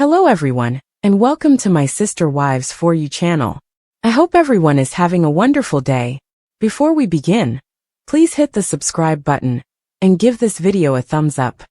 Hello everyone, and welcome to my Sister Wives For You channel. I hope everyone is having a wonderful day. Before we begin, please hit the subscribe button and give this video a thumbs up.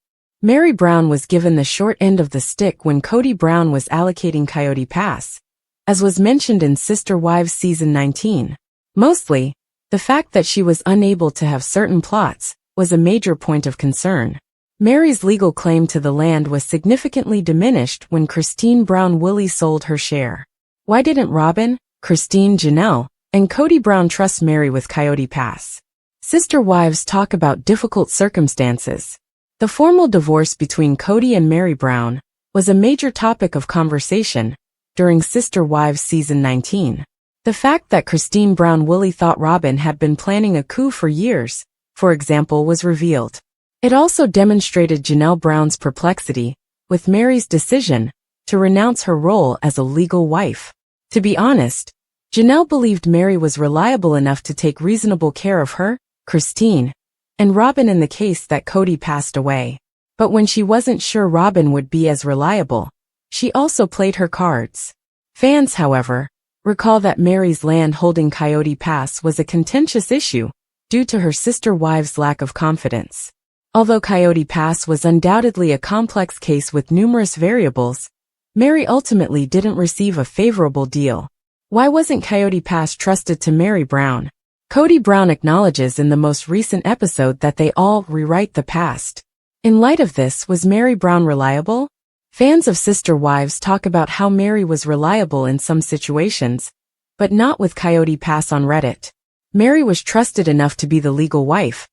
Meri Brown was given the short end of the stick when KODY Brown was allocating Coyote Pass, as was mentioned in Sister Wives Season 19. Mostly, the fact that she was unable to have certain plots was a major point of concern. Meri's legal claim to the land was significantly diminished when Christine Brown Willie sold her share. Why didn't Robyn, Christine, Janelle, and KODY Brown trust Meri with Coyote Pass? Sister Wives talk about difficult circumstances. The formal divorce between KODY and Meri Brown was a major topic of conversation during Sister Wives Season 19. The fact that Christine Brown Willie thought Robyn had been planning a coup for years, for example, was revealed. It also demonstrated Janelle Brown's perplexity with Meri's decision to renounce her role as a legal wife. To be honest, Janelle believed Meri was reliable enough to take reasonable care of her, Christine, and Robyn in the case that KODY passed away. But when she wasn't sure Robyn would be as reliable, she also played her cards. Fans, however, recall that Meri's land holding Coyote Pass was a contentious issue due to her sister wives' lack of confidence. Although Coyote Pass was undoubtedly a complex case with numerous variables, Meri ultimately didn't receive a favorable deal. Why wasn't Coyote Pass trusted to Meri Brown? KODY Brown acknowledges in the most recent episode that they all rewrite the past. In light of this, was Meri Brown reliable? Fans of Sister Wives talk about how Meri was reliable in some situations, but not with Coyote Pass on Reddit. Meri was trusted enough to be the legal wife,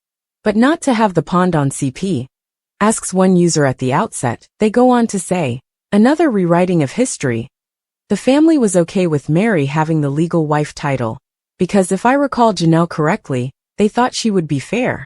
but not to have the pond on CP, asks one user at the outset. They go on to say, another rewriting of history. The family was okay with Meri having the legal wife title, because if I recall Janelle correctly, they thought she would be fair.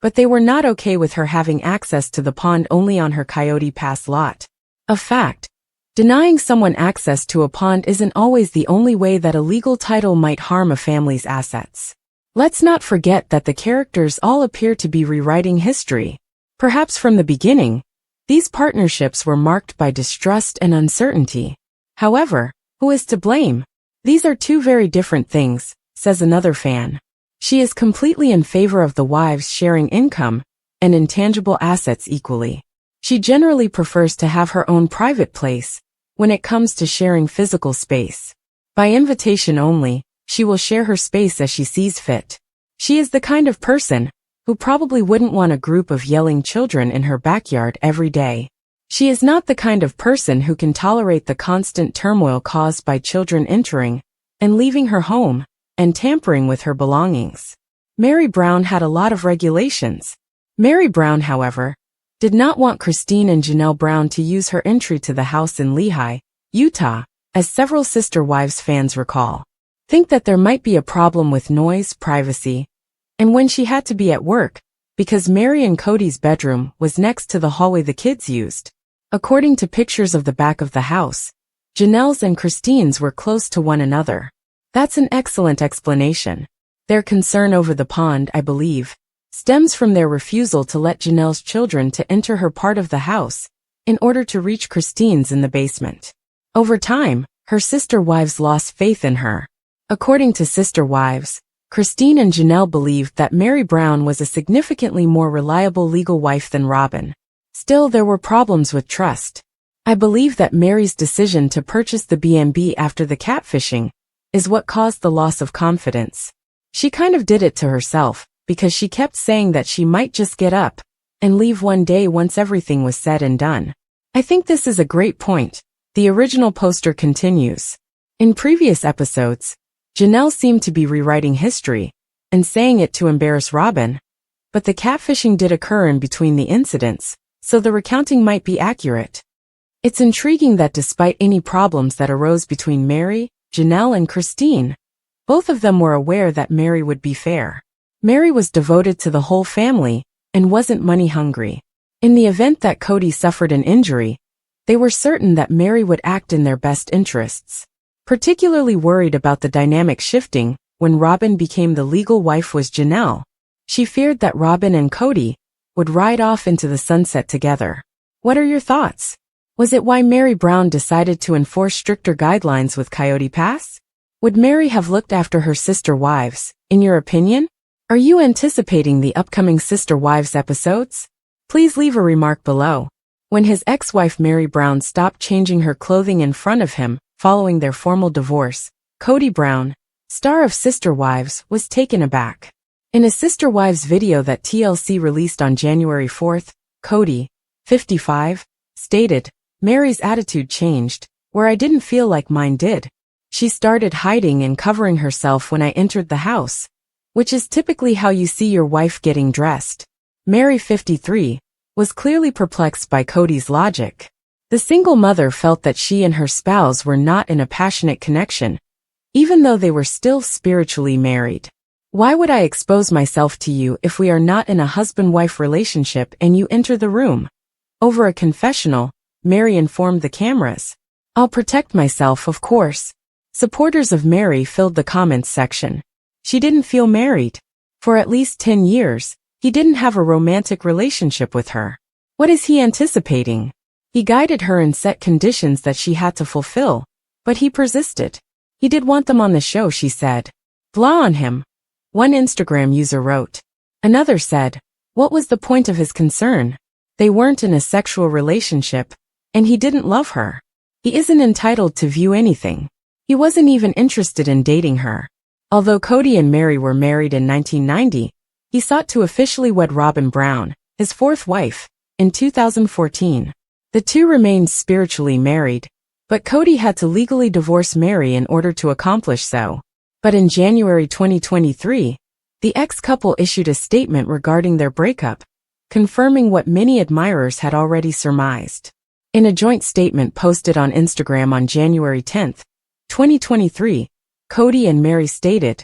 But they were not okay with her having access to the pond only on her Coyote Pass lot. A fact, denying someone access to a pond isn't always the only way that a legal title might harm a family's assets. Let's not forget that the characters all appear to be rewriting history. Perhaps from the beginning, these partnerships were marked by distrust and uncertainty. However, who is to blame? These are two very different things, says another fan. She is completely in favor of the wives sharing income and intangible assets equally. She generally prefers to have her own private place when it comes to sharing physical space. By invitation only, she will share her space as she sees fit. She is the kind of person who probably wouldn't want a group of yelling children in her backyard every day. She is not the kind of person who can tolerate the constant turmoil caused by children entering and leaving her home and tampering with her belongings. Meri Brown had a lot of regulations. Meri Brown, however, did not want Christine and Janelle Brown to use her entry to the house in Lehi, Utah, as several Sister Wives fans recall. Think that there might be a problem with noise, privacy, and when she had to be at work, because Meri and KODY's bedroom was next to the hallway the kids used. According to pictures of the back of the house, Janelle's and Christine's were close to one another. That's an excellent explanation. Their concern over the pond, I believe, stems from their refusal to let Janelle's children to enter her part of the house in order to reach Christine's in the basement. Over time, her sister wives lost faith in her. According to Sister Wives, Christine and Janelle believed that Meri Brown was a significantly more reliable legal wife than Robyn. Still, there were problems with trust. I believe that Meri's decision to purchase the B&B after the catfishing is what caused the loss of confidence. She kind of did it to herself, because she kept saying that she might just get up and leave one day once everything was said and done. I think this is a great point. The original poster continues. In previous episodes, Janelle seemed to be rewriting history and saying it to embarrass Robyn, but the catfishing did occur in between the incidents, so the recounting might be accurate. It's intriguing that despite any problems that arose between Meri, Janelle, and Christine, both of them were aware that Meri would be fair. Meri was devoted to the whole family and wasn't money hungry. In the event that KODY suffered an injury, they were certain that Meri would act in their best interests. Particularly worried about the dynamic shifting when Robyn became the legal wife was Janelle. She feared that Robyn and KODY would ride off into the sunset together. What are your thoughts? Was it why Meri Brown decided to enforce stricter guidelines with Coyote Pass? Would Meri have looked after her sister wives, in your opinion? Are you anticipating the upcoming Sister Wives episodes? Please leave a remark below. When his ex-wife Meri Brown stopped changing her clothing in front of him, following their formal divorce, KODY Brown, star of Sister Wives, was taken aback. In a Sister Wives video that TLC released on January 4th, KODY, 55, stated, "Meri's attitude changed, where I didn't feel like mine did. She started hiding and covering herself when I entered the house, which is typically how you see your wife getting dressed." Meri, 53, was clearly perplexed by KODY's logic. The single mother felt that she and her spouse were not in a passionate connection, even though they were still spiritually married. "Why would I expose myself to you if we are not in a husband-wife relationship and you enter the room?" Over a confessional, Meri informed the cameras, "I'll protect myself, of course." Supporters of Meri filled the comments section. She didn't feel married. For at least 10 years, he didn't have a romantic relationship with her. What is he anticipating? He guided her and set conditions that she had to fulfill, but he persisted. He did want them on the show, she said. Blah on him. One Instagram user wrote. Another said, what was the point of his concern? They weren't in a sexual relationship, and he didn't love her. He isn't entitled to view anything. He wasn't even interested in dating her. Although KODY and Meri were married in 1990, he sought to officially wed Robyn Brown, his fourth wife, in 2014. The two remained spiritually married, but KODY had to legally divorce Meri in order to accomplish so. But in January 2023, the ex-couple issued a statement regarding their breakup, confirming what many admirers had already surmised. In a joint statement posted on Instagram on January 10, 2023, KODY and Meri stated,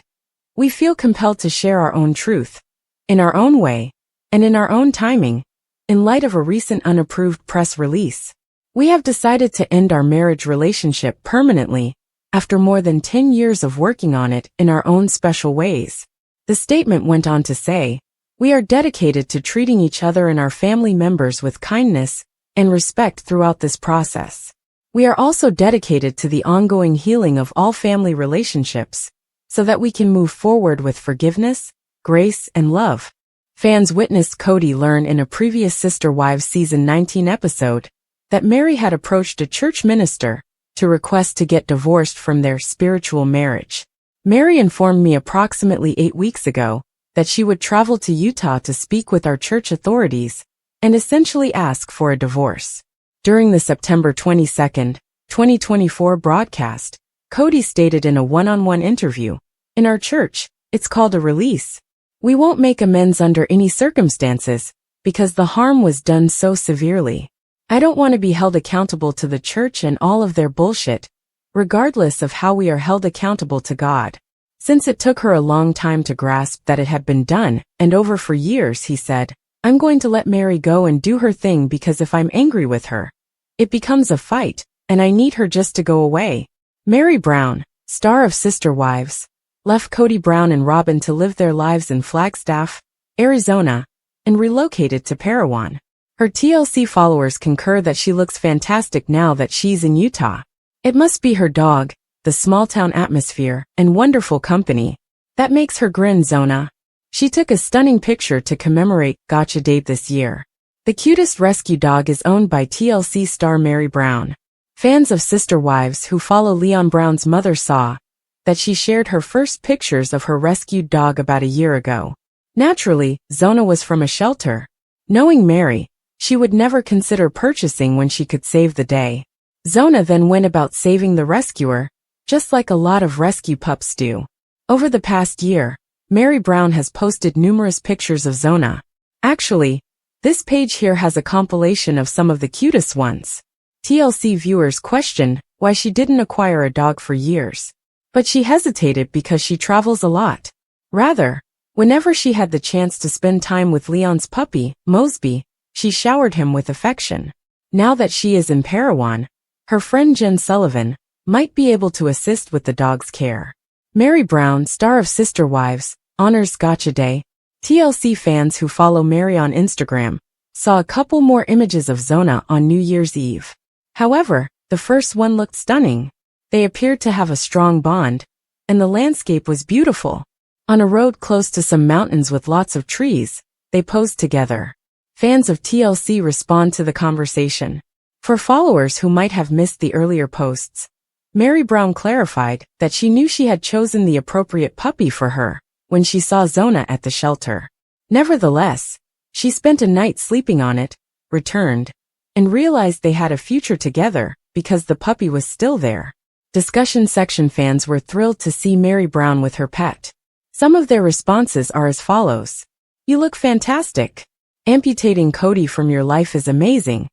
"We feel compelled to share our own truth, in our own way, and in our own timing, in light of a recent unapproved press release. We have decided to end our marriage relationship permanently, after more than 10 years of working on it in our own special ways." The statement went on to say, "We are dedicated to treating each other and our family members with kindness and respect throughout this process. We are also dedicated to the ongoing healing of all family relationships, so that we can move forward with forgiveness, grace, and love." Fans witnessed KODY learn in a previous Sister Wives Season 19 episode that Meri had approached a church minister to request to get divorced from their spiritual marriage. "Meri informed me approximately 8 weeks ago that she would travel to Utah to speak with our church authorities and essentially ask for a divorce." During the September 22, 2024 broadcast, KODY stated in a one-on-one interview, "In our church, it's called a release. We won't make amends under any circumstances, because the harm was done so severely. I don't want to be held accountable to the church and all of their bullshit, regardless of how we are held accountable to God." Since it took her a long time to grasp that it had been done, and over for years, he said, "I'm going to let Meri go and do her thing, because if I'm angry with her, it becomes a fight, and I need her just to go away." Meri Brown, star of Sister Wives, left KODY Brown and Robyn to live their lives in Flagstaff, Arizona, and relocated to Parowan. Her TLC followers concur that she looks fantastic now that she's in Utah. It must be her dog, the small-town atmosphere, and wonderful company that makes her grin, Zona. She took a stunning picture to commemorate Gotcha Day this year. The cutest rescue dog is owned by TLC star Meri Brown. Fans of Sister Wives who follow Leon Brown's mother saw that she shared her first pictures of her rescued dog about a year ago. Naturally, Zona was from a shelter. Knowing Meri, she would never consider purchasing when she could save the day. Zona then went about saving the rescuer, just like a lot of rescue pups do. Over the past year, Meri Brown has posted numerous pictures of Zona. Actually, this page here has a compilation of some of the cutest ones. TLC viewers questioned why she didn't acquire a dog for years. But she hesitated because she travels a lot. Rather, whenever she had the chance to spend time with Leon's puppy, Mosby, she showered him with affection. Now that she is in Parowan, her friend Jen Sullivan might be able to assist with the dog's care. Meri Brown, star of Sister Wives, honors Gotcha Day. TLC fans who follow Meri on Instagram saw a couple more images of Zona on New Year's Eve. However, the first one looked stunning. They appeared to have a strong bond, and the landscape was beautiful. On a road close to some mountains with lots of trees, they posed together. Fans of TLC respond to the conversation. For followers who might have missed the earlier posts, Meri Brown clarified that she knew she had chosen the appropriate puppy for her when she saw Zona at the shelter. Nevertheless, she spent a night sleeping on it, returned, and realized they had a future together because the puppy was still there. Discussion section fans were thrilled to see Meri Brown with her pet. Some of their responses are as follows. You look fantastic. Amputating KODY from your life is amazing.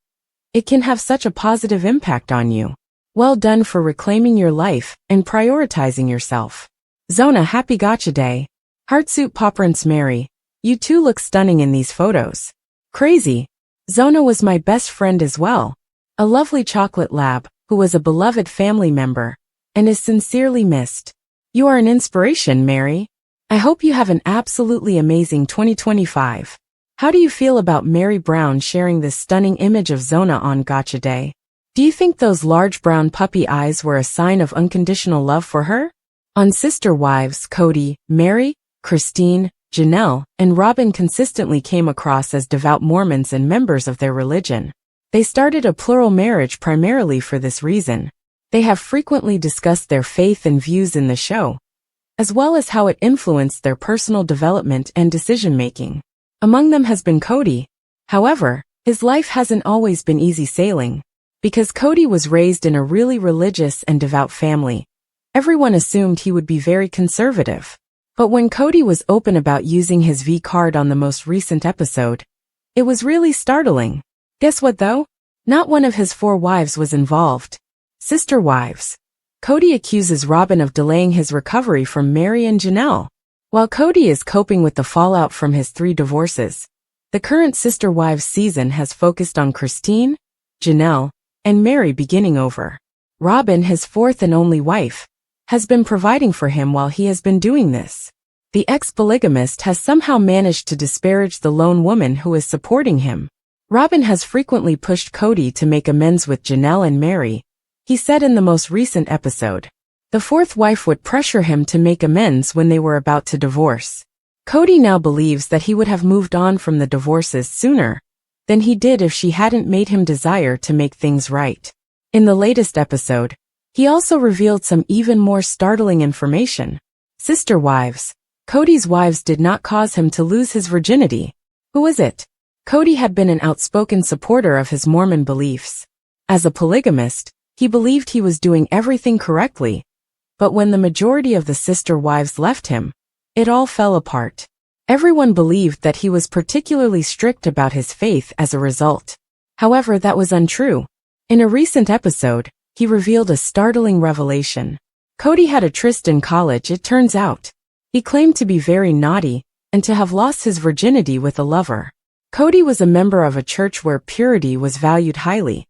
It can have such a positive impact on you. Well done for reclaiming your life and prioritizing yourself. Zona, happy gotcha day. Heartsuit Poprince Meri, you two look stunning in these photos. Crazy. Zona was my best friend as well. A lovely chocolate lab, who was a beloved family member, and is sincerely missed. You are an inspiration, Meri. I hope you have an absolutely amazing 2025. How do you feel about Meri Brown sharing this stunning image of Zona on Gotcha Day? Do you think those large brown puppy eyes were a sign of unconditional love for her? On Sister Wives, KODY, Meri, Christine, Janelle, and Robyn consistently came across as devout Mormons and members of their religion. They started a plural marriage primarily for this reason. They have frequently discussed their faith and views in the show, as well as how it influenced their personal development and decision-making. Among them has been KODY. However, his life hasn't always been easy sailing. Because KODY was raised in a really religious and devout family, everyone assumed he would be very conservative. But when KODY was open about using his V card on the most recent episode, it was really startling. Guess what though? Not one of his 4 wives was involved. Sister Wives. KODY accuses Robyn of delaying his recovery from Meri and Janelle. While KODY is coping with the fallout from his 3 divorces, the current Sister Wives season has focused on Christine, Janelle, and Meri beginning over. Robyn, his 4th and only wife, has been providing for him while he has been doing this. The ex-polygamist has somehow managed to disparage the lone woman who is supporting him. Robyn has frequently pushed KODY to make amends with Janelle and Meri. He said in the most recent episode, the 4th wife would pressure him to make amends when they were about to divorce. KODY now believes that he would have moved on from the divorces sooner than he did if she hadn't made him desire to make things right. In the latest episode, he also revealed some even more startling information. Sister Wives. KODY's wives did not cause him to lose his virginity. Who is it? KODY had been an outspoken supporter of his Mormon beliefs. As a polygamist, he believed he was doing everything correctly. But when the majority of the sister wives left him, it all fell apart. Everyone believed that he was particularly strict about his faith as a result. However, that was untrue. In a recent episode, he revealed a startling revelation. KODY had a tryst in college, it turns out. He claimed to be very naughty and to have lost his virginity with a lover. KODY was a member of a church where purity was valued highly.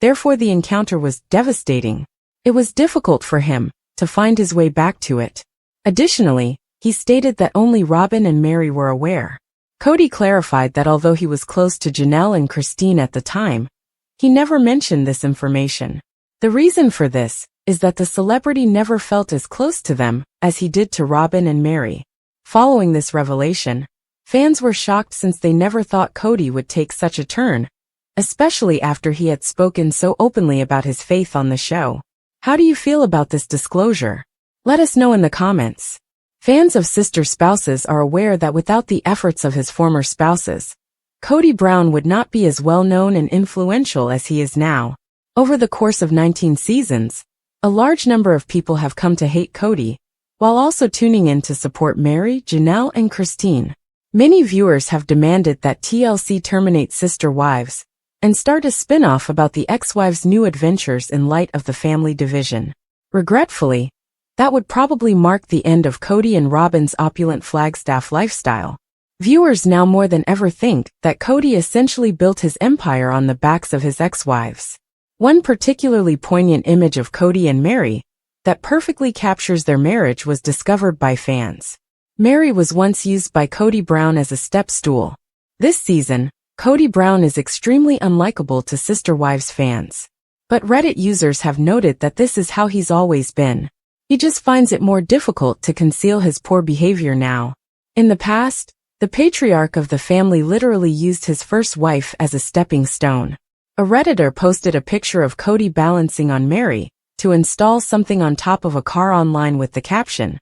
Therefore, the encounter was devastating. It was difficult for him to find his way back to it. Additionally, he stated that only Robyn and Meri were aware. KODY clarified that although he was close to Janelle and Christine at the time, he never mentioned this information. The reason for this is that the celebrity never felt as close to them as he did to Robyn and Meri. Following this revelation, fans were shocked since they never thought KODY would take such a turn, especially after he had spoken so openly about his faith on the show. How do you feel about this disclosure? Let us know in the comments. Fans of sister spouses are aware that without the efforts of his former spouses, KODY Brown would not be as well known and influential as he is now. Over the course of 19 seasons, a large number of people have come to hate KODY, while also tuning in to support Meri, Janelle, and Christine. Many viewers have demanded that TLC terminate Sister Wives and start a spin-off about the ex-wives' new adventures in light of the family division. Regretfully, that would probably mark the end of KODY and Robyn's opulent Flagstaff lifestyle. Viewers now more than ever think that KODY essentially built his empire on the backs of his ex-wives. One particularly poignant image of KODY and Meri that perfectly captures their marriage was discovered by fans. Meri was once used by KODY Brown as a step stool. This season, KODY Brown is extremely unlikable to Sister Wives fans. But Reddit users have noted that this is how he's always been. He just finds it more difficult to conceal his poor behavior now. In the past, the patriarch of the family literally used his first wife as a stepping stone. A Redditor posted a picture of KODY balancing on Meri to install something on top of a car online with the caption,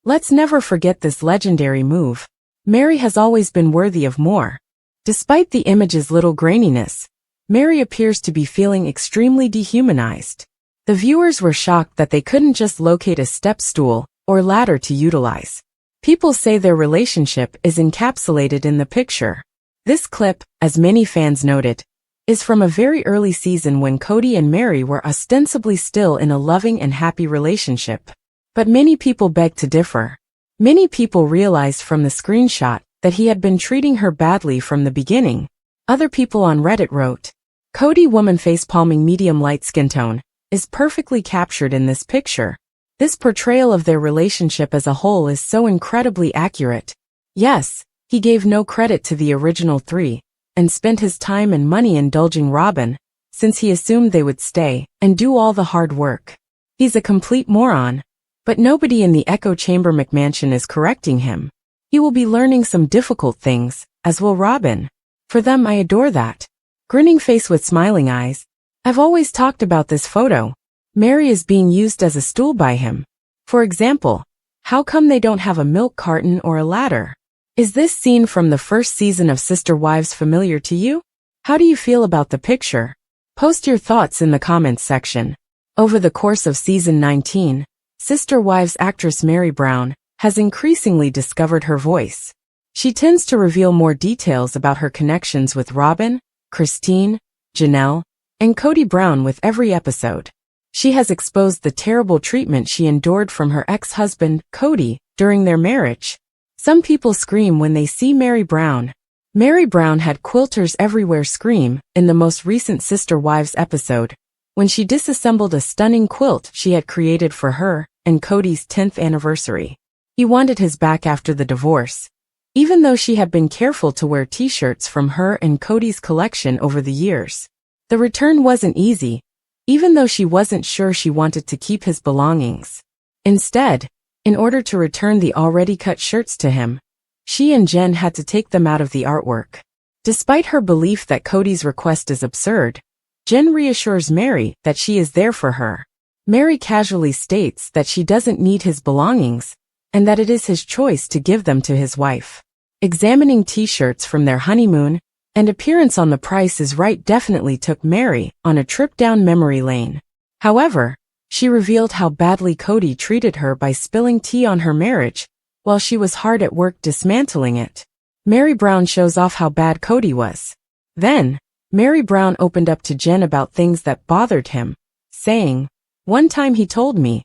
"Let's never forget this legendary move. Meri has always been worthy of more." Despite the image's little graininess, Meri appears to be feeling extremely dehumanized. The viewers were shocked that they couldn't just locate a step stool or ladder to utilize. People say their relationship is encapsulated in the picture. This clip, as many fans noted, is from a very early season when KODY and Meri were ostensibly still in a loving and happy relationship. But many people beg to differ. Many people realized from the screenshot that he had been treating her badly from the beginning. Other people on Reddit wrote, "KODY woman facepalming medium light skin tone is perfectly captured in this picture. This portrayal of their relationship as a whole is so incredibly accurate. Yes, he gave no credit to the original three, and spent his time and money indulging Robyn, since he assumed they would stay and do all the hard work. He's a complete moron. But nobody in the echo chamber McMansion is correcting him. He will be learning some difficult things, as will Robyn. For them, I adore that." Grinning face with smiling eyes. "I've always talked about this photo. Meri is being used as a stool by him. For example, how come they don't have a milk carton or a ladder? Is this scene from the first season of Sister Wives familiar to you? How do you feel about the picture? Post your thoughts in the comments section." Over the course of season 19, Sister Wives actress Meri Brown has increasingly discovered her voice. She tends to reveal more details about her connections with Robyn, Christine, Janelle, and KODY Brown with every episode. She has exposed the terrible treatment she endured from her ex-husband, KODY, during their marriage. Some people scream when they see Meri Brown. Meri Brown had quilters everywhere scream in the most recent Sister Wives episode, when she disassembled a stunning quilt she had created for her and KODY's 10th anniversary. He wanted his back after the divorce, even though she had been careful to wear t-shirts from her and KODY's collection over the years. The return wasn't easy, even though she wasn't sure she wanted to keep his belongings. Instead, in order to return the already cut shirts to him, she and Jen had to take them out of the artwork. Despite her belief that KODY's request is absurd, Jen reassures Meri that she is there for her. Meri casually states that she doesn't need his belongings, and that it is his choice to give them to his wife. Examining t-shirts from their honeymoon and appearance on The Price is Right definitely took Meri on a trip down memory lane. However, she revealed how badly KODY treated her by spilling tea on her marriage while she was hard at work dismantling it. Meri Brown shows off how bad KODY was. Then, Meri Brown opened up to Jen about things that bothered him, saying, "One time he told me,"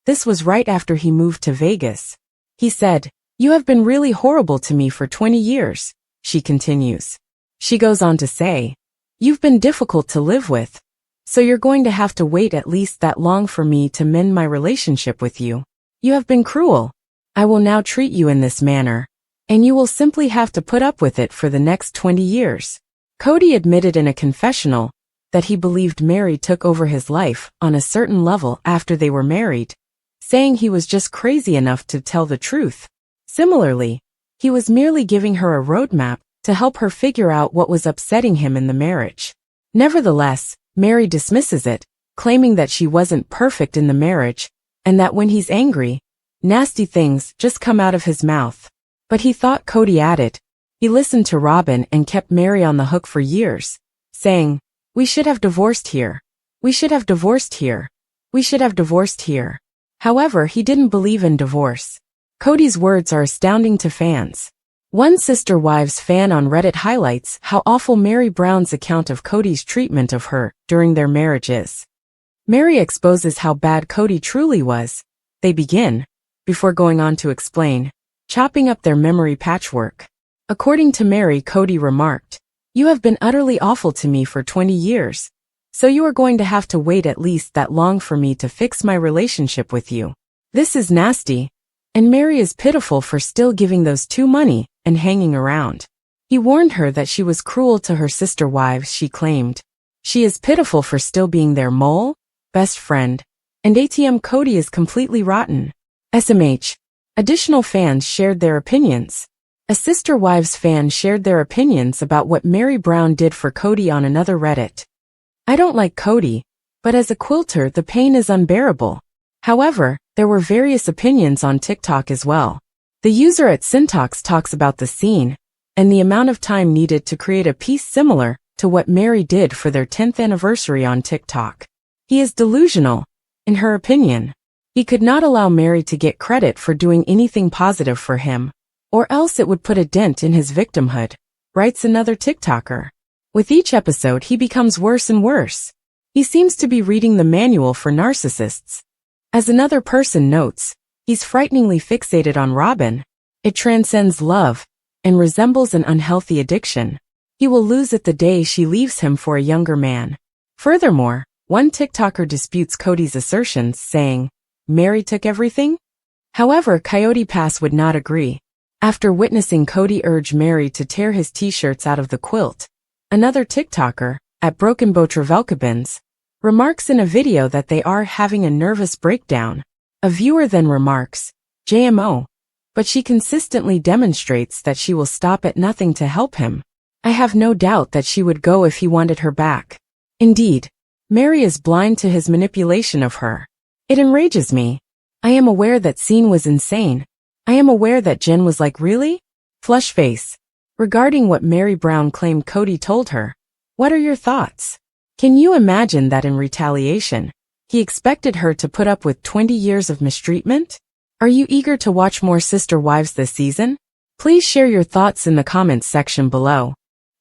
this was right after he moved to Vegas. He said, "You have been really horrible to me for 20 years, she continues. She goes on to say, "You've been difficult to live with, so you're going to have to wait at least that long for me to mend my relationship with you. You have been cruel. I will now treat you in this manner, and you will simply have to put up with it for the next 20 years. KODY admitted in a confessional that he believed Meri took over his life on a certain level after they were married, saying he was just crazy enough to tell the truth. Similarly, he was merely giving her a roadmap to help her figure out what was upsetting him in the marriage. Nevertheless, Meri dismisses it, claiming that she wasn't perfect in the marriage, and that when he's angry, nasty things just come out of his mouth. But he thought KODY added, he listened to Robyn and kept Meri on the hook for years, saying, "We should have divorced here. We should have divorced here. We should have divorced here." However, he didn't believe in divorce. KODY's words are astounding to fans. One Sister Wives fan on Reddit highlights how awful Meri Brown's account of KODY's treatment of her during their marriage is. Meri exposes how bad KODY truly was. They begin, before going on to explain, chopping up their memory patchwork. According to Meri, KODY remarked, "You have been utterly awful to me for 20 years, so you are going to have to wait at least that long for me to fix my relationship with you. This is nasty." And Meri is pitiful for still giving those two money and hanging around. He warned her that she was cruel to her sister wives, she claimed. She is pitiful for still being their mole, best friend, and ATM KODY is completely rotten. SMH. Additional fans shared their opinions. A Sister Wives fan shared their opinions about what Meri Brown did for KODY on another Reddit. I don't like KODY, but as a quilter the pain is unbearable. However, there were various opinions on TikTok as well. The user at Syntax talks about the scene, and the amount of time needed to create a piece similar to what Meri did for their 10th anniversary on TikTok. He is delusional, in her opinion. He could not allow Meri to get credit for doing anything positive for him, or else it would put a dent in his victimhood, writes another TikToker. With each episode he becomes worse and worse. He seems to be reading the manual for narcissists. As another person notes, he's frighteningly fixated on Robyn. It transcends love, and resembles an unhealthy addiction. He will lose it the day she leaves him for a younger man. Furthermore, one TikToker disputes KODY's assertions, saying, Meri took everything? However, Coyote Pass would not agree. After witnessing KODY urge Meri to tear his t-shirts out of the quilt, another TikToker, at Broken Botravelkabins, remarks in a video that they are having a nervous breakdown. A viewer then remarks, JMO, but she consistently demonstrates that she will stop at nothing to help him. I have no doubt that she would go if he wanted her back. Indeed, Meri is blind to his manipulation of her. It enrages me. I am aware that scene was insane. I am aware that Jen was like, really? Flush face. Regarding what Meri Brown claimed KODY told her, what are your thoughts? Can you imagine that in retaliation, he expected her to put up with 20 years of mistreatment? Are you eager to watch more Sister Wives this season? Please share your thoughts in the comments section below.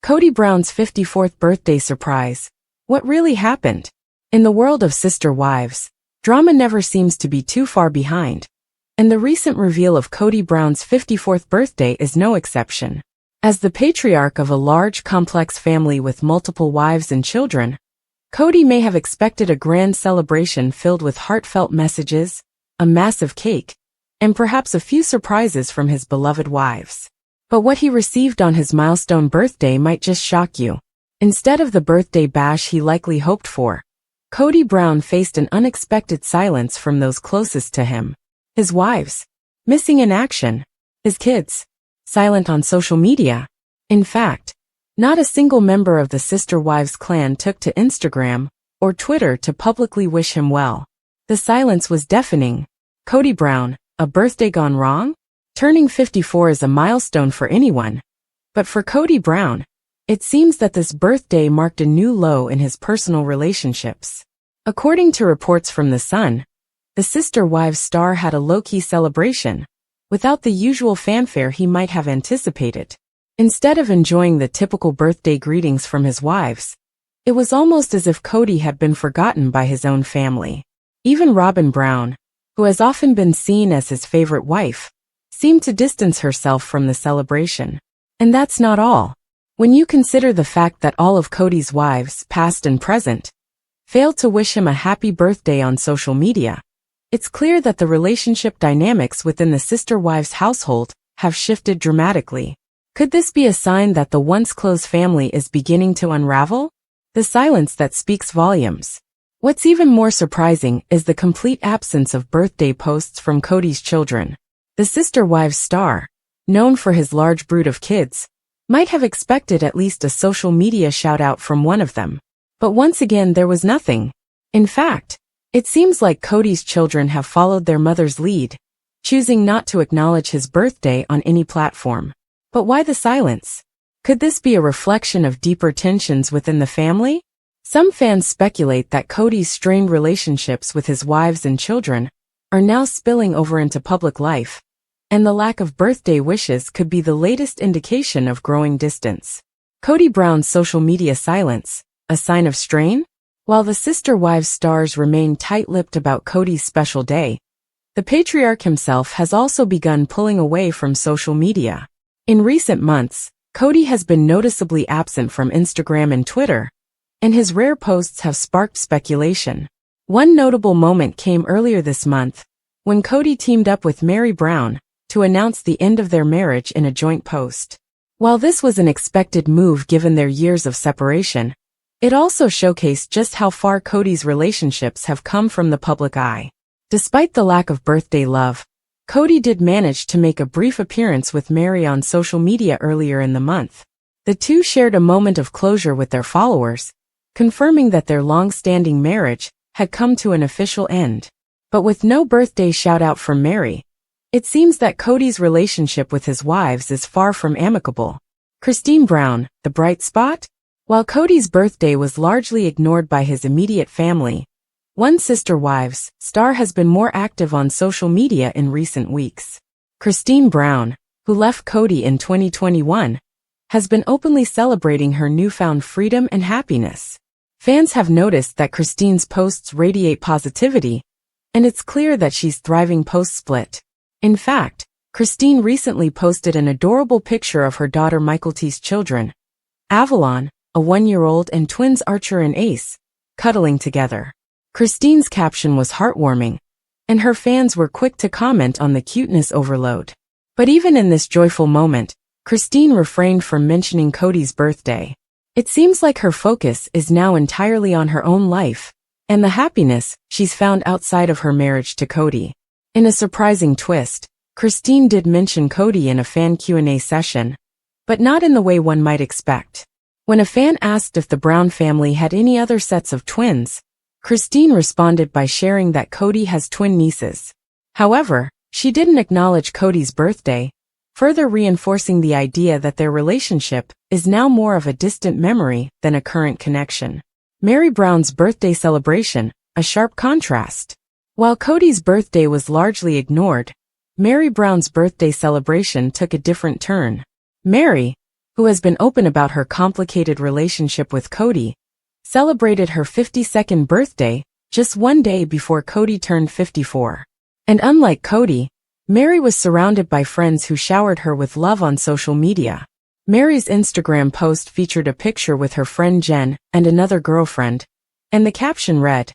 KODY Brown's 54th birthday surprise. What really happened? In the world of Sister Wives, drama never seems to be too far behind. And the recent reveal of KODY Brown's 54th birthday is no exception. As the patriarch of a large, complex family with multiple wives and children, KODY may have expected a grand celebration filled with heartfelt messages, a massive cake, and perhaps a few surprises from his beloved wives. But what he received on his milestone birthday might just shock you. Instead of the birthday bash he likely hoped for, KODY Brown faced an unexpected silence from those closest to him. His wives, missing in action. His kids, silent on social media. In fact, not a single member of the Sister Wives clan took to Instagram or Twitter to publicly wish him well. The silence was deafening. KODY Brown, a birthday gone wrong? Turning 54 is a milestone for anyone. But for KODY Brown, it seems that this birthday marked a new low in his personal relationships. According to reports from The Sun, the Sister Wives star had a low-key celebration, without the usual fanfare he might have anticipated. Instead of enjoying the typical birthday greetings from his wives, it was almost as if KODY had been forgotten by his own family. Even Robyn Brown, who has often been seen as his favorite wife, seemed to distance herself from the celebration. And that's not all. When you consider the fact that all of KODY's wives, past and present, failed to wish him a happy birthday on social media, it's clear that the relationship dynamics within the Sister Wives household have shifted dramatically. Could this be a sign that the once close family is beginning to unravel? The silence that speaks volumes. What's even more surprising is the complete absence of birthday posts from KODY's children. The Sister Wives star, known for his large brood of kids, might have expected at least a social media shout-out from one of them. But once again there was nothing. In fact, it seems like KODY's children have followed their mother's lead, choosing not to acknowledge his birthday on any platform. But why the silence? Could this be a reflection of deeper tensions within the family? Some fans speculate that KODY's strained relationships with his wives and children are now spilling over into public life, and the lack of birthday wishes could be the latest indication of growing distance. KODY Brown's social media silence, a sign of strain? While the Sister Wives stars remain tight-lipped about KODY's special day, the patriarch himself has also begun pulling away from social media. In recent months, KODY has been noticeably absent from Instagram and Twitter, and his rare posts have sparked speculation. One notable moment came earlier this month, when KODY teamed up with Meri Brown to announce the end of their marriage in a joint post. While this was an expected move given their years of separation, It also showcased just how far KODY's relationships have come from the public eye. Despite the lack of birthday love, KODY did manage to make a brief appearance with Meri on social media earlier in the month. The two shared a moment of closure with their followers, confirming that their long-standing marriage had come to an official end. But with no birthday shout-out from Meri, it seems that KODY's relationship with his wives is far from amicable. Christine Brown, the bright spot? While KODY's birthday was largely ignored by his immediate family, One Sister Wives star has been more active on social media in recent weeks. Christine Brown, who left KODY in 2021, has been openly celebrating her newfound freedom and happiness. Fans have noticed that Christine's posts radiate positivity, and it's clear that she's thriving post-split. In fact, Christine recently posted an adorable picture of her daughter Michael's children, Avalon, a 1-year-old, and twins Archer and Ace, cuddling together. Christine's caption was heartwarming, and her fans were quick to comment on the cuteness overload. But even in this joyful moment, Christine refrained from mentioning KODY's birthday. It seems like her focus is now entirely on her own life, and the happiness she's found outside of her marriage to KODY. In a surprising twist, Christine did mention KODY in a fan Q&A session, but not in the way one might expect. When a fan asked if the Brown family had any other sets of twins, Christine responded by sharing that KODY has twin nieces. However, she didn't acknowledge KODY's birthday, further reinforcing the idea that their relationship is now more of a distant memory than a current connection. Meri Brown's birthday celebration, a sharp contrast. While KODY's birthday was largely ignored, Meri Brown's birthday celebration took a different turn. Meri, who has been open about her complicated relationship with KODY, celebrated her 52nd birthday just one day before KODY turned 54. And unlike KODY, Meri was surrounded by friends who showered her with love on social media. Meri's Instagram post featured a picture with her friend Jen and another girlfriend, and the caption read,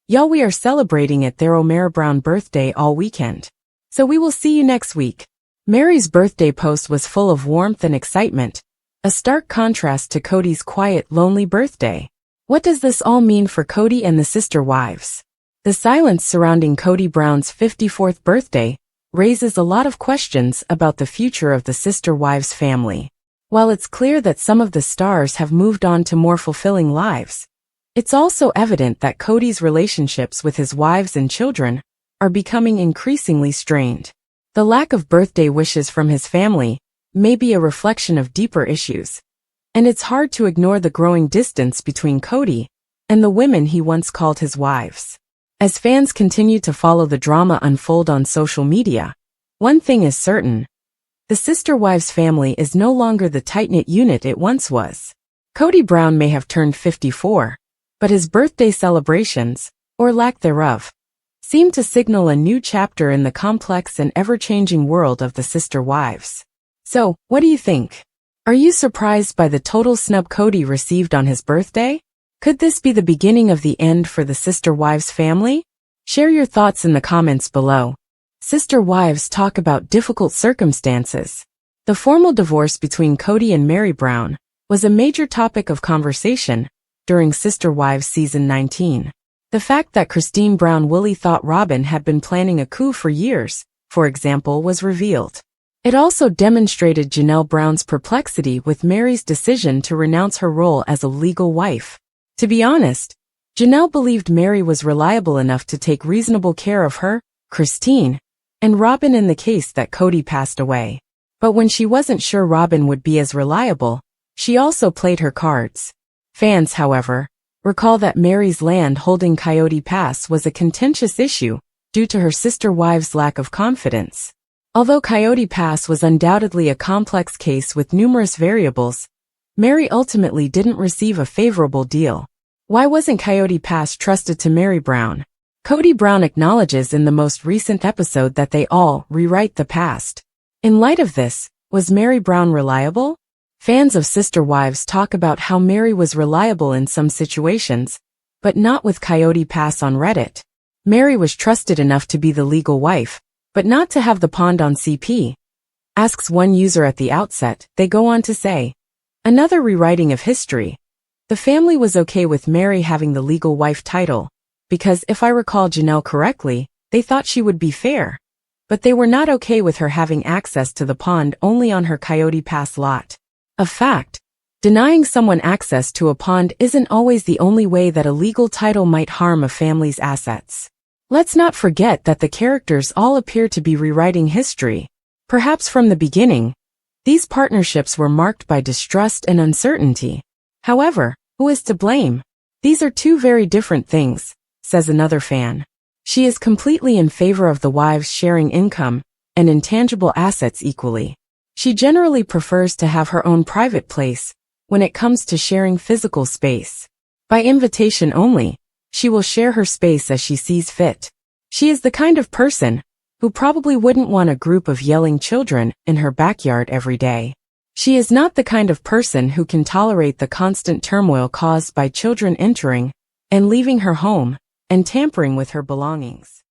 "Y'all, we are celebrating at their Meri Brown birthday all weekend. So we will see you next week." Meri's birthday post was full of warmth and excitement, a stark contrast to KODY's quiet, lonely birthday. What does this all mean for KODY and the sister wives? The silence surrounding KODY Brown's 54th birthday raises a lot of questions about the future of the sister wives family. While it's clear that some of the stars have moved on to more fulfilling lives, it's also evident that KODY's relationships with his wives and children are becoming increasingly strained. The lack of birthday wishes from his family may be a reflection of deeper issues, and it's hard to ignore the growing distance between KODY and the women he once called his wives. As fans continue to follow the drama unfold on social media, one thing is certain: the sister wives family is no longer the tight-knit unit it once was. KODY Brown may have turned 54, but his birthday celebrations, or lack thereof, seem to signal a new chapter in the complex and ever-changing world of the sister wives. So, what do you think? Are you surprised by the total snub KODY received on his birthday? Could this be the beginning of the end for the sister wives family? Share your thoughts in the comments below. Sister wives talk about difficult circumstances. The formal divorce between KODY and Meri Brown was a major topic of conversation during Sister Wives Season 19. The fact that Christine Brown Woolley thought Robyn had been planning a coup for years, for example, was revealed. It also demonstrated Janelle Brown's perplexity with Meri's decision to renounce her role as a legal wife. To be honest, Janelle believed Meri was reliable enough to take reasonable care of her, Christine, and Robyn in the case that KODY passed away. But when she wasn't sure Robyn would be as reliable, she also played her cards. Fans, however, recall that Meri's land holding Coyote Pass was a contentious issue due to her sister wives' lack of confidence. Although Coyote Pass was undoubtedly a complex case with numerous variables, Meri ultimately didn't receive a favorable deal. Why wasn't Coyote Pass trusted to Meri Brown? KODY Brown acknowledges in the most recent episode that they all rewrite the past. In light of this, was Meri Brown reliable? Fans of Sister Wives talk about how Meri was reliable in some situations, but not with Coyote Pass on Reddit. Meri was trusted enough to be the legal wife, but not to have the pond on CP. Asks one user at the outset. They go on to say, another rewriting of history. The family was okay with Meri having the legal wife title, because if I recall Janelle correctly, they thought she would be fair. But they were not okay with her having access to the pond only on her Coyote Pass lot. A fact. Denying someone access to a pond isn't always the only way that a legal title might harm a family's assets. Let's not forget that the characters all appear to be rewriting history. Perhaps from the beginning, these partnerships were marked by distrust and uncertainty. However, who is to blame? These are two very different things, says another fan. She is completely in favor of the wives sharing income and intangible assets equally. She generally prefers to have her own private place when it comes to sharing physical space. By invitation only, she will share her space as she sees fit. She is the kind of person who probably wouldn't want a group of yelling children in her backyard every day. She is not the kind of person who can tolerate the constant turmoil caused by children entering and leaving her home and tampering with her belongings.